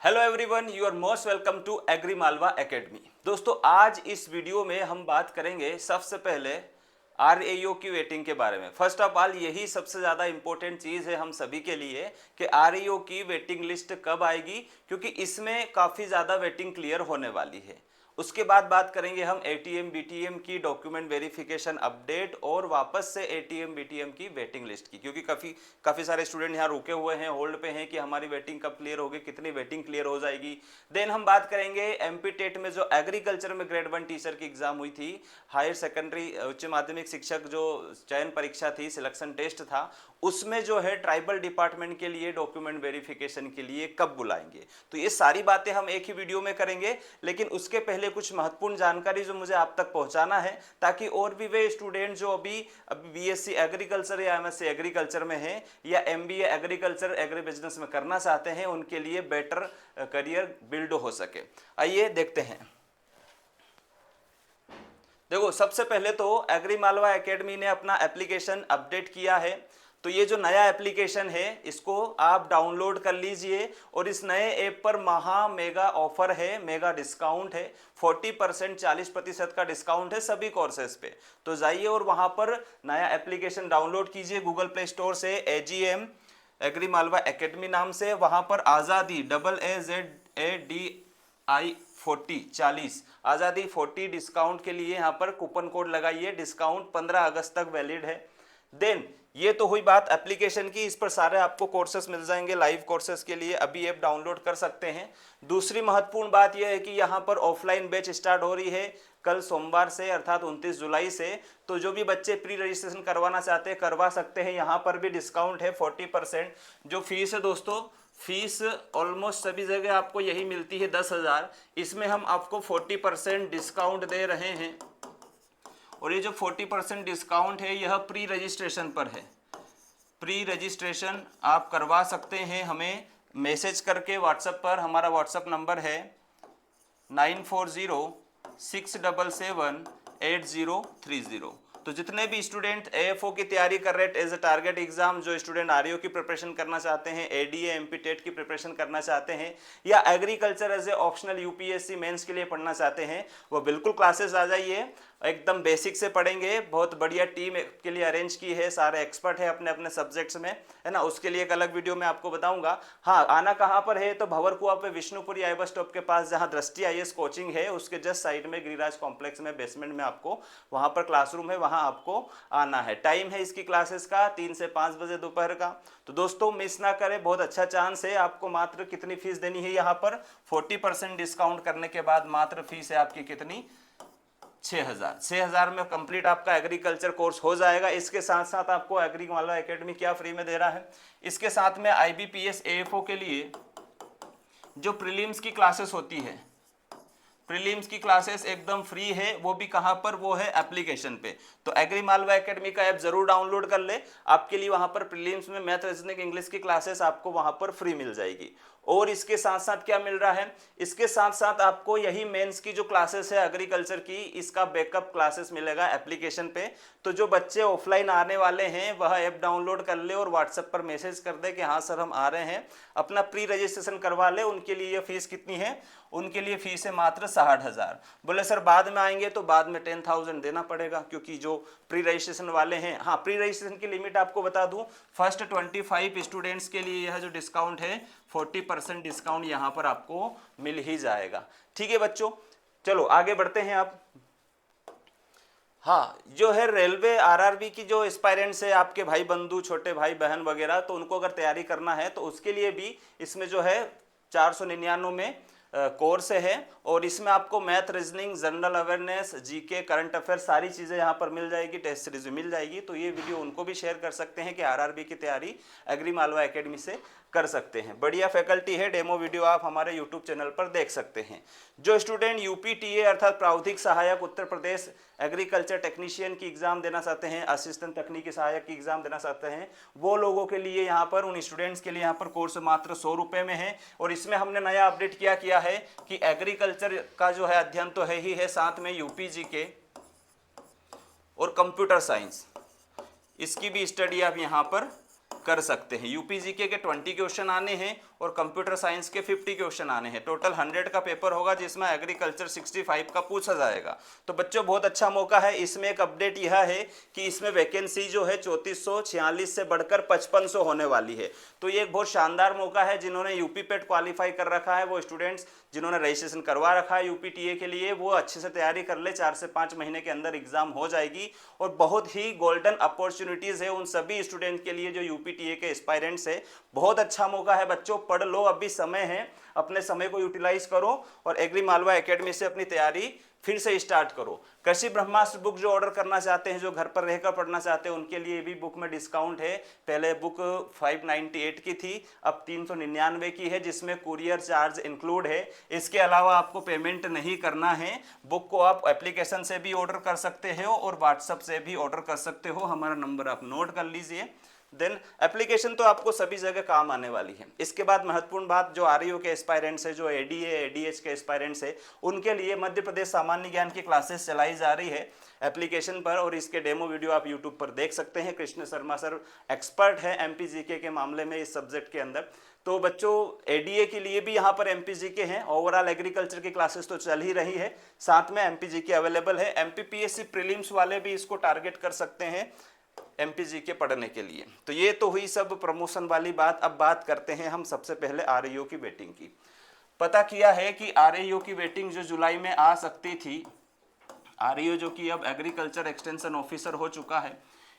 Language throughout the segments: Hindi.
Hello everyone, you are most welcome to agri Malwa academy. दोस्तों, आज इस वीडियो में हम बात करेंगे सबसे पहले आरएओ की वेटिंग के बारे में। फर्स्ट ऑफ ऑल, यही सबसे ज़्यादा इंपॉर्टेंट चीज़ है हम सभी के लिए कि आरएओ की वेटिंग लिस्ट कब आएगी, क्योंकि इसमें काफ़ी ज़्यादा वेटिंग क्लियर होने वाली है। उसके बाद बात करेंगे हम एटीएम बीटीएम की डॉक्यूमेंट वेरिफिकेशन अपडेट और वापस से एटीएम बीटीएम की वेटिंग लिस्ट की, क्योंकि काफ़ी सारे स्टूडेंट यहाँ रुके हुए हैं, होल्ड पे हैं कि हमारी वेटिंग कब क्लियर होगी, कितनी वेटिंग क्लियर हो जाएगी। देन हम बात करेंगे एमपी टेट में जो एग्रीकल्चर में ग्रेड 1 टीचर की एग्जाम हुई थी, हायर सेकेंडरी उच्च माध्यमिक शिक्षक जो चयन परीक्षा थी, सिलेक्शन टेस्ट था, उसमें जो है ट्राइबल डिपार्टमेंट के लिए डॉक्यूमेंट वेरिफिकेशन के लिए कब बुलाएंगे। तो ये सारी बातें हम एक ही वीडियो में करेंगे, लेकिन उसके पहले कुछ महत्वपूर्ण जानकारी जो मुझे आप तक पहुंचाना है, ताकि और भी वे स्टूडेंट जो अभी बीएससी एग्रीकल्चर या एमएससी एग्रीकल्चर में हैं या एमबीए एग्रीकल्चर एग्री बिजनेस में करना चाहते हैं, उनके लिए बेटर करियर बिल्ड हो सके। आइए देखते हैं। देखो, सबसे पहले तो एग्री मालवा एकेडमी ने अपना एप्लीकेशन अपडेट किया है। तो ये जो नया एप्लीकेशन है, इसको आप डाउनलोड कर लीजिए और इस नए ऐप पर महा मेगा ऑफर है, मेगा डिस्काउंट है, 40% 40% का डिस्काउंट है सभी कोर्सेज पे। तो जाइए और वहां पर नया एप्लीकेशन डाउनलोड कीजिए गूगल प्ले स्टोर से, AGM एग्री मालवा एकेडमी नाम से। वहां पर आज़ादी AZADI 40 आज़ादी 40 डिस्काउंट के लिए यहाँ पर कूपन कोड लगाइए। डिस्काउंट 15 अगस्त तक वैलिड है। देन ये तो हुई बात एप्लीकेशन की, इस पर सारे आपको कोर्सेस मिल जाएंगे लाइव कोर्सेस के लिए, अभी ऐप डाउनलोड कर सकते हैं। दूसरी महत्वपूर्ण बात यह है कि यहाँ पर ऑफलाइन बैच स्टार्ट हो रही है कल सोमवार से, अर्थात 29 जुलाई से। तो जो भी बच्चे प्री रजिस्ट्रेशन करवाना चाहते हैं करवा सकते हैं। यहाँ पर भी डिस्काउंट है 40%। जो फीस है दोस्तों, फीस ऑलमोस्ट सभी जगह आपको यही मिलती है 10,000, इसमें हम आपको 40% डिस्काउंट दे रहे हैं। और ये जो 40% डिस्काउंट है यह प्री रजिस्ट्रेशन पर है। प्री रजिस्ट्रेशन आप करवा सकते हैं हमें मैसेज करके व्हाट्सएप पर। हमारा व्हाट्सएप नंबर है 9406778030। तो जितने भी स्टूडेंट एएफओ की तैयारी कर रहे हैं एज ए टारगेट एग्जाम, जो स्टूडेंट आरएओ की प्रिपरेशन करना चाहते हैं, एडीए एमपी टेट की प्रिपरेशन करना चाहते हैं, या agriculture as a optional UPSC mains के लिए पढ़ना चाहते हैं, वो बिल्कुल क्लासेस आ जाइए। एकदम बेसिक से पढ़ेंगे। बहुत बढ़िया टीम के लिए अरेंज की है, सारे एक्सपर्ट है अपने अपने सब्जेक्ट्स में, है ना। उसके लिए एक अलग वीडियो में आपको बताऊंगा। हाँ, आना कहाँ पर है तो भंवरकुआ पे विष्णुपुरी आई बस स्टॉप के पास जहाँ दृष्टि आईएएस कोचिंग है, उसके जस्ट साइड में गिरिराज कॉम्प्लेक्स में बेसमेंट में आपको वहाँ पर क्लासरूम है, वहाँ आपको आना है। टाइम है इसकी क्लासेस का 3 से 5 बजे दोपहर का। तो दोस्तों मिस ना करें, बहुत अच्छा चांस है। आपको मात्र कितनी फीस देनी है यहाँ पर, 40% डिस्काउंट करने के बाद मात्र फीस है आपकी कितनी, 6,000 में कंप्लीट आपका एग्रीकल्चर कोर्स हो जाएगा। इसके साथ साथ आपको एग्री मालवा एकेडमी क्या फ्री में दे रहा है, इसके साथ में आईबीपीएस एएफओ के लिए जो प्रीलिम्स की क्लासेस होती है, प्रीलिम्स की क्लासेस एकदम फ्री है। वो भी कहां पर, वो है एप्लीकेशन पे। तो एग्री मालवा एकेडमी का ऐप जरूर डाउनलोड कर ले। आपके लिए वहां पर प्रीलिम्स में मैथ रीजनिंग इंग्लिश की क्लासेस आपको वहां पर फ्री मिल जाएगी। और इसके साथ साथ क्या मिल रहा है, इसके साथ साथ आपको यही मेंस की जो क्लासेस है एग्रीकल्चर की, इसका बैकअप क्लासेस मिलेगा एप्लीकेशन पे। तो जो बच्चे ऑफलाइन आने वाले हैं वह ऐप डाउनलोड कर ले और व्हाट्सएप पर मैसेज कर दे कि हाँ सर हम आ रहे हैं, अपना प्री रजिस्ट्रेशन करवा ले। उनके लिए ये फीस कितनी है, उनके लिए फीस है मात्र 60,000। बोले सर बाद में आएंगे तो बाद में 10,000 देना पड़ेगा, क्योंकि जो प्री रजिस्ट्रेशन वाले हैं, हाँ प्री रजिस्ट्रेशन की लिमिट आपको बता दूं, फर्स्ट 25 स्टूडेंट्स के लिए यह जो डिस्काउंट है 40% डिस्काउंट यहाँ पर आपको मिल ही जाएगा। ठीक है बच्चों, चलो आगे बढ़ते हैं आप। हाँ, जो है रेलवे आरआरबी की जो एस्पायरेंट्स है, आपके भाई बंधु, छोटे भाई बहन वगैरह, तो उनको अगर तैयारी करना है तो उसके लिए भी इसमें जो है 499 में कोर्स है। और इसमें आपको math reasoning, general awareness, GK, current affair सारी चीज़ें यहाँ पर मिल जाएगी, टेस्ट सीरीज भी मिल जाएगी। तो ये वीडियो उनको भी शेयर कर सकते हैं कि आरआरबी की तैयारी एग्री मालवा एकेडमी से कर सकते हैं। बढ़िया फैकल्टी है, डेमो वीडियो आप हमारे यूट्यूब चैनल पर देख सकते हैं। जो स्टूडेंट यूपीटीए अर्थात प्रावधिक सहायक उत्तर प्रदेश एग्रीकल्चर टेक्नीशियन की एग्जाम देना चाहते हैं, असिस्टेंट तकनीकी सहायक की एग्जाम देना चाहते हैं, वो लोगों के लिए यहाँ पर, उन स्टूडेंट्स के लिए यहाँ पर कोर्स मात्र 100 रुपये में है। और इसमें हमने नया अपडेट क्या किया है कि एग्रीकल्चर का जो है अध्ययन तो है ही है, साथ में यूपीजी के और कंप्यूटर साइंस, इसकी भी स्टडी आप यहाँ पर कर सकते हैं। यूपी जीके के 20 क्वेश्चन आने हैं और कंप्यूटर साइंस के 50 क्वेश्चन आने हैं। टोटल 100 का पेपर होगा जिसमें एग्रीकल्चर 65 का पूछा जाएगा। तो बच्चों बहुत अच्छा मौका है। इसमें एक अपडेट यह है कि इसमें वैकेंसी जो है 3446 से बढ़कर 5500 होने वाली है। तो ये एक बहुत शानदार मौका है। जिन्होंने यूपी पेट क्वालिफाई कर रखा है, वो स्टूडेंट्स जिन्होंने रजिस्ट्रेशन करवा रखा है यूपी टीए के लिए, वो अच्छे से तैयारी कर ले। 4 से 5 महीने के अंदर एग्जाम हो जाएगी और बहुत ही गोल्डन अपॉर्चुनिटीज है उन सभी स्टूडेंट के लिए जो यूपी टीए के एस्पायरेंट्स है। बहुत अच्छा मौका है बच्चों, पढ़ लो, अभी समय है, अपने समय को यूटिलाइज करो और एग्री मालवा एकेडमी से अपनी तैयारी फिर से स्टार्ट करो। कृषि ब्रह्मास्त्र बुक जो ऑर्डर करना चाहते हैं, जो घर पर रहकर पढ़ना चाहते हैं, उनके लिए भी बुक में डिस्काउंट है। पहले बुक 598 की थी, अब 399 की है, जिसमें कुरियर चार्ज इंक्लूड है। इसके अलावा आपको पेमेंट नहीं करना है। बुक को आप एप्लीकेशन से भी ऑर्डर कर सकते हो और व्हाट्सएप से भी ऑर्डर कर सकते हो। हमारा नंबर आप नोट कर लीजिए। देन एप्लीकेशन तो आपको सभी जगह काम आने वाली है। इसके बाद महत्वपूर्ण बात, जो आरईओ के एस्पायरेंट्स है, जो एडीए एडीएच के एस्पायरेंट्स है, उनके लिए मध्य प्रदेश सामान्य ज्ञान की क्लासेस चलाई जा रही है एप्लीकेशन पर, और इसके डेमो वीडियो आप यूट्यूब पर देख सकते हैं। कृष्ण शर्मा सर एक्सपर्ट है एमपी जीके के मामले में इस सब्जेक्ट के अंदर। तो बच्चों एडीए के लिए भी यहाँ पर एमपी जीके हैं। ओवरऑल एग्रीकल्चर की क्लासेस तो चल ही रही है, साथ में एमपी जीके अवेलेबल है। एमपीपीएससी प्रीलिम्स वाले भी इसको टारगेट कर सकते हैं एमपीजी के पढ़ने के लिए। तो ये तो हुई सब प्रमोशन वाली बात। अब बात करते हैं हम सबसे पहले आरईओ की वेटिंग की। पता किया है कि आरईओ की वेटिंग जो जुलाई में आ सकती थी, आरईओ जो कि अब एग्रीकल्चर एक्सटेंशन ऑफिसर हो चुका है,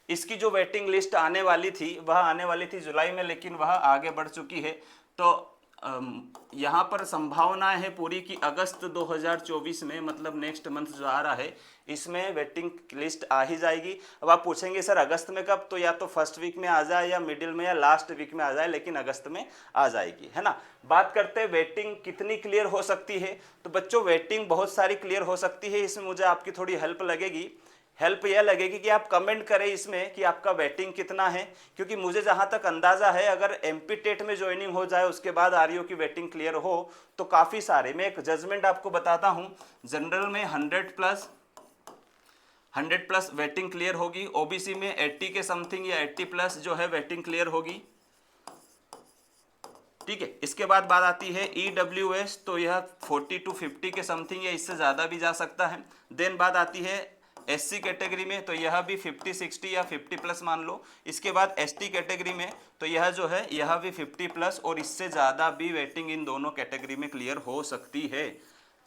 इसकी जो वेटिंग लिस्ट आने वाली थी वह आने वाली थी जुलाई में, लेकिन वह आगे बढ़ चुकी है। तो यहाँ पर संभावनाएं है पूरी कि अगस्त 2024 में, मतलब नेक्स्ट मंथ जो आ रहा है, इसमें वेटिंग लिस्ट आ ही जाएगी। अब आप पूछेंगे सर अगस्त में कब, तो या तो फर्स्ट वीक में आ जाए या मिडिल में या लास्ट वीक में आ जाए, लेकिन अगस्त में आ जाएगी, है ना। बात करते हैं वेटिंग कितनी क्लियर हो सकती है। तो बच्चों वेटिंग बहुत सारी क्लियर हो सकती है। इसमें मुझे आपकी थोड़ी हेल्प लगेगी। हेल्प यह लगेगी कि आप कमेंट करें इसमें कि आपका वेटिंग कितना है, क्योंकि मुझे जहां तक अंदाजा है अगर एमपी टेट में ज्वाइनिंग हो जाए उसके बाद आरईओ की वेटिंग क्लियर हो तो काफ़ी सारे, मैं एक जजमेंट आपको बताता हूं। जनरल में 100 प्लस वेटिंग क्लियर होगी। ओबीसी में 80 के समथिंग या 80 प्लस जो है वेटिंग क्लियर होगी, ठीक है। इसके बाद बात आती है ईडब्ल्यूएस, तो यह 40 to 50 के समथिंग या इससे ज़्यादा भी जा सकता है। देन बात आती है एससी कैटेगरी में, तो यह भी 50 60 या 50 प्लस मान लो। इसके बाद एसटी कैटेगरी में तो यह जो है यह भी 50 प्लस और इससे ज़्यादा भी वेटिंग इन दोनों कैटेगरी में क्लियर हो सकती है।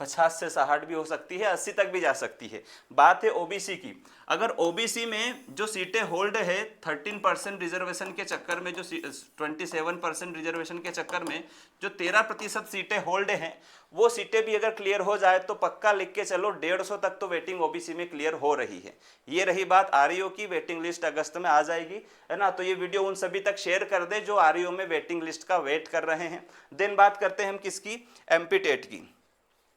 50 से 60 भी हो सकती है, 80 तक भी जा सकती है। बात है ओबीसी की। अगर ओबीसी में जो सीटें होल्ड है 13% रिजर्वेशन के चक्कर में, जो 27% रिजर्वेशन के चक्कर में जो 13% सीटें होल्ड हैं, वो सीटें भी अगर क्लियर हो जाए तो पक्का लिख के चलो 150 तक तो वेटिंग ओबीसी में क्लियर हो रही है। ये रही बात आरईओ की। वेटिंग लिस्ट अगस्त में आ जाएगी, है ना। तो ये वीडियो उन सभी तक शेयर कर दे जो आरईओ में वेटिंग लिस्ट का वेट कर रहे हैं। देन बात करते हैं हम किसकी, एमपी टेट की।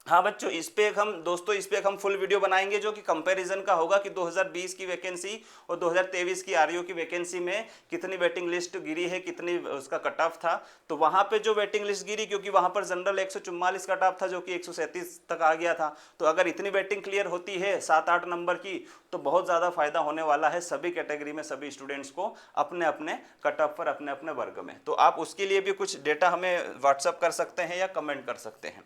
हाँ बच्चों, इस पे एक हम फुल वीडियो बनाएंगे जो कि कंपैरिजन का होगा कि 2020 की वैकेंसी और 2023 की आरईओ की वैकेंसी में कितनी वेटिंग लिस्ट गिरी है, कितनी उसका कट ऑफ था। तो वहाँ पे जो वेटिंग लिस्ट गिरी, क्योंकि वहाँ पर जनरल 144 कट ऑफ था जो कि 137 तक आ गया था। तो अगर इतनी वेटिंग क्लियर होती है 7-8 नंबर की, तो बहुत ज़्यादा फायदा होने वाला है सभी कैटेगरी में सभी स्टूडेंट्स को, अपने अपने कट ऑफ पर, अपने अपने वर्ग में। तो आप उसके लिए भी कुछ डेटा हमें व्हाट्सअप कर सकते हैं या कमेंट कर सकते हैं,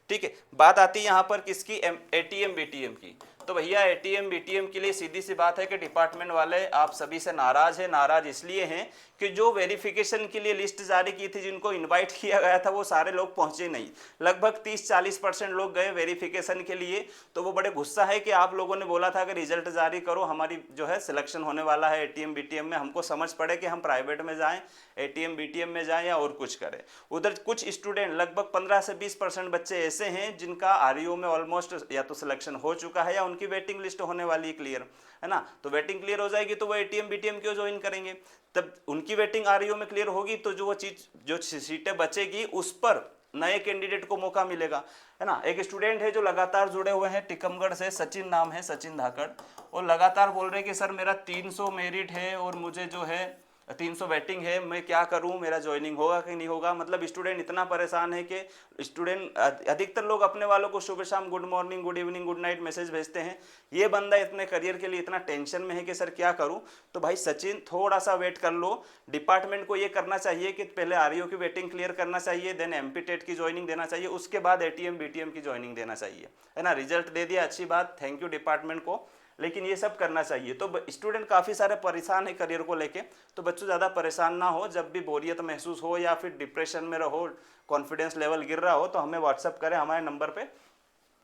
ठीक है। बात आती है यहाँ पर किसकी, एटीएम बीटीएम की। तो भैया एटीएम बीटीएम के लिए सीधी सी बात है कि डिपार्टमेंट वाले आप सभी से नाराज है। नाराज इसलिए हैं कि जो वेरिफिकेशन के लिए लिस्ट जारी की थी, जिनको इनवाइट किया गया था, वो सारे लोग पहुंचे नहीं। लगभग 30-40% लोग गए वेरिफिकेशन के लिए। तो वो बड़े गुस्सा है कि आप लोगों ने बोला था कि रिजल्ट जारी करो, हमारी जो है सिलेक्शन होने वाला है एटीएम बीटीएम में, हमको समझ पड़े कि हम प्राइवेट में जाएं, एटीएम बीटीएम में जाएं या और कुछ करें। उधर कुछ स्टूडेंट, लगभग 15 से 20% बच्चे ऐसे हैं जिनका आरईओ में ऑलमोस्ट या तो सिलेक्शन हो चुका है या उनकी वेटिंग लिस्ट होने वाली है क्लियर, है ना। तो वेटिंग क्लियर हो जाएगी तो वो एटीएम बीटीएम क्यों ज्वाइन करेंगे। तब उनकी वेटिंग आरईओ में क्लियर होगी तो जो वो चीज, जो सीटें बचेगी उस पर नए कैंडिडेट को मौका मिलेगा, है ना। एक स्टूडेंट है जो लगातार जुड़े हुए हैं टीकमगढ़ से, सचिन नाम है, सचिन धाकड़, और लगातार बोल रहे हैं कि सर मेरा 300 मेरिट है और मुझे जो है 300 वेटिंग है, मैं क्या करूं, मेरा ज्वाइनिंग होगा कि नहीं होगा। मतलब स्टूडेंट इतना परेशान है कि स्टूडेंट अधिकतर लोग अपने वालों को सुबह शाम good morning, good evening, good night message भेजते हैं। ये बंदा इतने करियर के लिए इतना टेंशन में है कि सर क्या करूं। तो भाई सचिन थोड़ा सा वेट कर लो। डिपार्टमेंट को ये करना चाहिए कि पहले आरईओ की वेटिंग क्लियर करना चाहिए, देन एमपी टेट की ज्वाइनिंग देना चाहिए, उसके बाद एटीएम बीटीएम की ज्वाइनिंग देना चाहिए, है ना। रिजल्ट दे दिया, अच्छी बात, थैंक यू डिपार्टमेंट को, लेकिन ये सब करना चाहिए। तो स्टूडेंट काफ़ी सारे परेशान है करियर को लेके, तो बच्चों ज़्यादा परेशान ना हो। जब भी बोरियत महसूस हो या फिर डिप्रेशन में रहो, कॉन्फिडेंस लेवल गिर रहा हो, तो हमें व्हाट्सअप करें हमारे नंबर पे,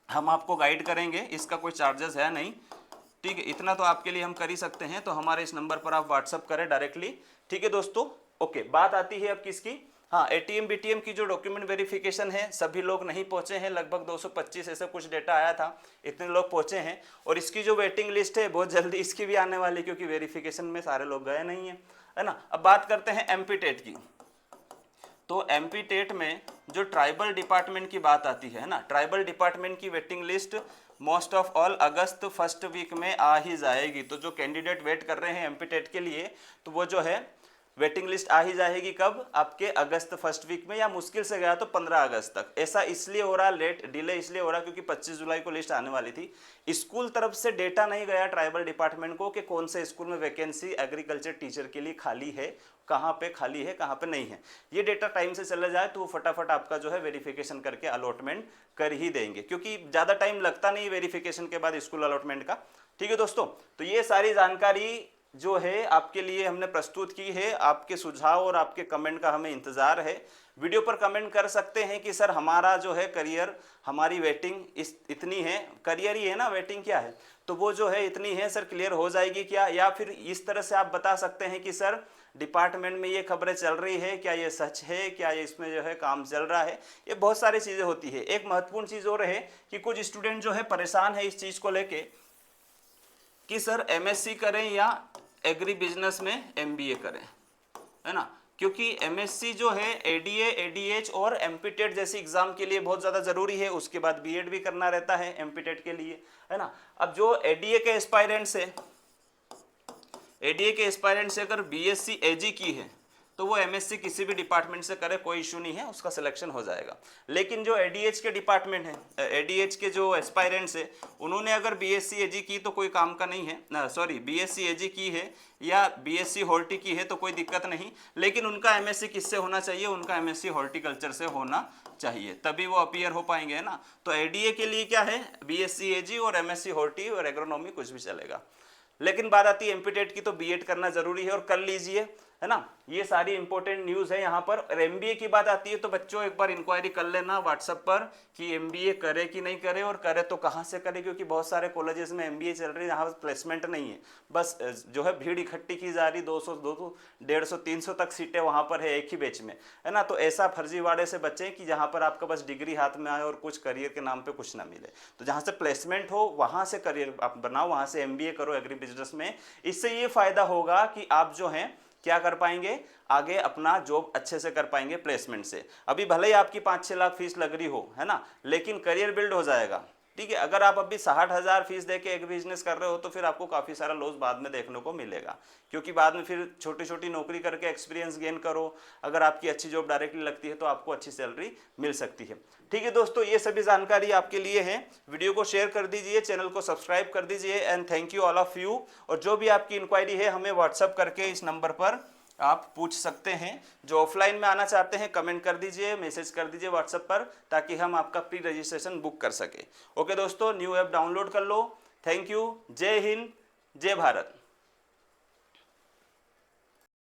हम आपको गाइड करेंगे। इसका कोई चार्जेस है नहीं, ठीक है, इतना तो आपके लिए हम कर ही सकते हैं। तो हमारे इस नंबर पर आप व्हाट्सअप करें डायरेक्टली, ठीक है दोस्तों। ओके, बात आती है अब किसकी, हाँ, एटीएम बीटीएम की जो डॉक्यूमेंट वेरिफिकेशन है, सभी लोग नहीं पहुंचे हैं, लगभग 225 ऐसा कुछ डेटा आया था, इतने लोग पहुंचे हैं। और इसकी जो वेटिंग लिस्ट है बहुत जल्दी इसकी भी आने वाली, क्योंकि वेरिफिकेशन में सारे लोग गए नहीं है ना। अब बात करते हैं एमपी टेट की। तो एमपी टेट में जो ट्राइबल डिपार्टमेंट की बात आती है ना, ट्राइबल डिपार्टमेंट की waiting list most of all अगस्त फर्स्ट वीक में आ ही जाएगी। तो जो कैंडिडेट वेट कर रहे हैं एमपी टेट के लिए, तो वो जो है वेटिंग लिस्ट आ ही जाएगी कब, आपके अगस्त फर्स्ट वीक में, या मुश्किल से गया तो 15 अगस्त तक। ऐसा इसलिए हो रहा, लेट डिले इसलिए हो रहा क्योंकि 25 जुलाई को लिस्ट आने वाली थी। स्कूल तरफ से डेटा नहीं गया ट्राइबल डिपार्टमेंट को कि कौन से स्कूल में वैकेंसी एग्रीकल्चर टीचर के लिए खाली है, कहाँ पे खाली है, कहाँ पे नहीं है। ये डेटा टाइम से चला जाए तो वो फटाफट आपका जो है वेरिफिकेशन करके अलॉटमेंट कर ही देंगे, क्योंकि ज़्यादा टाइम लगता नहीं वेरिफिकेशन के बाद स्कूल अलॉटमेंट का, ठीक है दोस्तों। तो ये सारी जानकारी जो है आपके लिए हमने प्रस्तुत की है। आपके सुझाव और आपके कमेंट का हमें इंतज़ार है। वीडियो पर कमेंट कर सकते हैं कि सर हमारा जो है करियर, हमारी वेटिंग इतनी है, करियर ही है ना, वेटिंग क्या है, तो वो जो है इतनी है सर, क्लियर हो जाएगी क्या। या फिर इस तरह से आप बता सकते हैं कि सर डिपार्टमेंट में ये खबरें चल रही है, क्या ये सच है, क्या ये इसमें जो है काम चल रहा है। ये बहुत सारी चीज़ें होती है। एक महत्वपूर्ण चीज़ और है कि कुछ स्टूडेंट जो है परेशान है इस चीज़ को लेके कि सर एमएससी करें या एग्री बिजनेस में एमबीए करें, है ना। क्योंकि एमएससी जो है एडीए, एडीएच और एमपी टेट जैसी एग्जाम के लिए बहुत ज़्यादा ज़रूरी है। उसके बाद बीएड भी करना रहता है एमपी टेट के लिए, है ना। अब जो एडीए के एस्पायरेंट्स है, एडीए के एस्पायरेंट से अगर बीएससी एजी की है तो वो एमएससी किसी भी डिपार्टमेंट से करे, कोई इशू नहीं है, उसका सिलेक्शन हो जाएगा। लेकिन जो एडीएच के डिपार्टमेंट है, एडीएच के जो एस्पायरेंट्स है, उन्होंने अगर बीएससी एजी की तो कोई काम का नहीं है ना, सॉरी बीएससी एजी की है या बीएससी हॉर्टी की है तो कोई दिक्कत नहीं। लेकिन उनका एमएससी किससे होना चाहिए, उनका एमएससी हॉर्टिकल्चर से होना चाहिए, तभी वो अपीयर हो पाएंगे, है ना। तो एडीए के लिए क्या है, बीएससी एजी और एमएससी हॉर्टी और एग्रोनॉमी कुछ भी चलेगा। लेकिन बात आती है एमपी टेट की, तो बीएड करना जरूरी है और कर लीजिए, है ना। ये सारी इंपॉर्टेंट न्यूज़ है यहाँ पर। और एमबीए की बात आती है तो बच्चों एक बार इंक्वायरी कर लेना व्हाट्सएप पर कि एमबीए करे कि नहीं करे, और करे तो कहाँ से करे, क्योंकि बहुत सारे कॉलेजेस में एमबीए चल रही है जहाँ प्लेसमेंट नहीं है, बस जो है भीड़ इकट्ठी की जा रही, 200, 150, 300 तक सीटें वहाँ पर है एक ही बैच में, है ना। तो ऐसा फर्जीवाड़े से बचें कि जहाँ पर आपका बस डिग्री हाथ में आए और कुछ करियर के नाम पर कुछ ना मिले। तो जहाँ से प्लेसमेंट हो वहाँ से करियर आप बनाओ, वहाँ से एमबीए करो एग्री बिजनेस में। इससे ये फायदा होगा कि आप जो हैं क्या कर पाएंगे, आगे अपना जॉब अच्छे से कर पाएंगे प्लेसमेंट से। अभी भले ही आपकी 5-6 लाख फीस लग रही हो, है ना, लेकिन करियर बिल्ड हो जाएगा, ठीक है। अगर आप अभी 60,000 फीस देके एक बिजनेस कर रहे हो तो फिर आपको काफ़ी सारा लॉस बाद में देखने को मिलेगा, क्योंकि बाद में फिर छोटी छोटी नौकरी करके एक्सपीरियंस गेन करो। अगर आपकी अच्छी जॉब डायरेक्टली लगती है तो आपको अच्छी सैलरी मिल सकती है, ठीक है दोस्तों। ये सभी जानकारी आपके लिए है। वीडियो को शेयर कर दीजिए, चैनल को सब्सक्राइब कर दीजिए, and thank you all of you. और जो भी आपकी इंक्वायरी है हमें व्हाट्सअप करके इस नंबर पर आप पूछ सकते हैं। जो ऑफलाइन में आना चाहते हैं कमेंट कर दीजिए, मैसेज कर दीजिए व्हाट्सएप पर, ताकि हम आपका प्री रजिस्ट्रेशन बुक कर सके। ओके दोस्तों, न्यू ऐप डाउनलोड कर लो। थैंक यू, जय हिंद, जय भारत।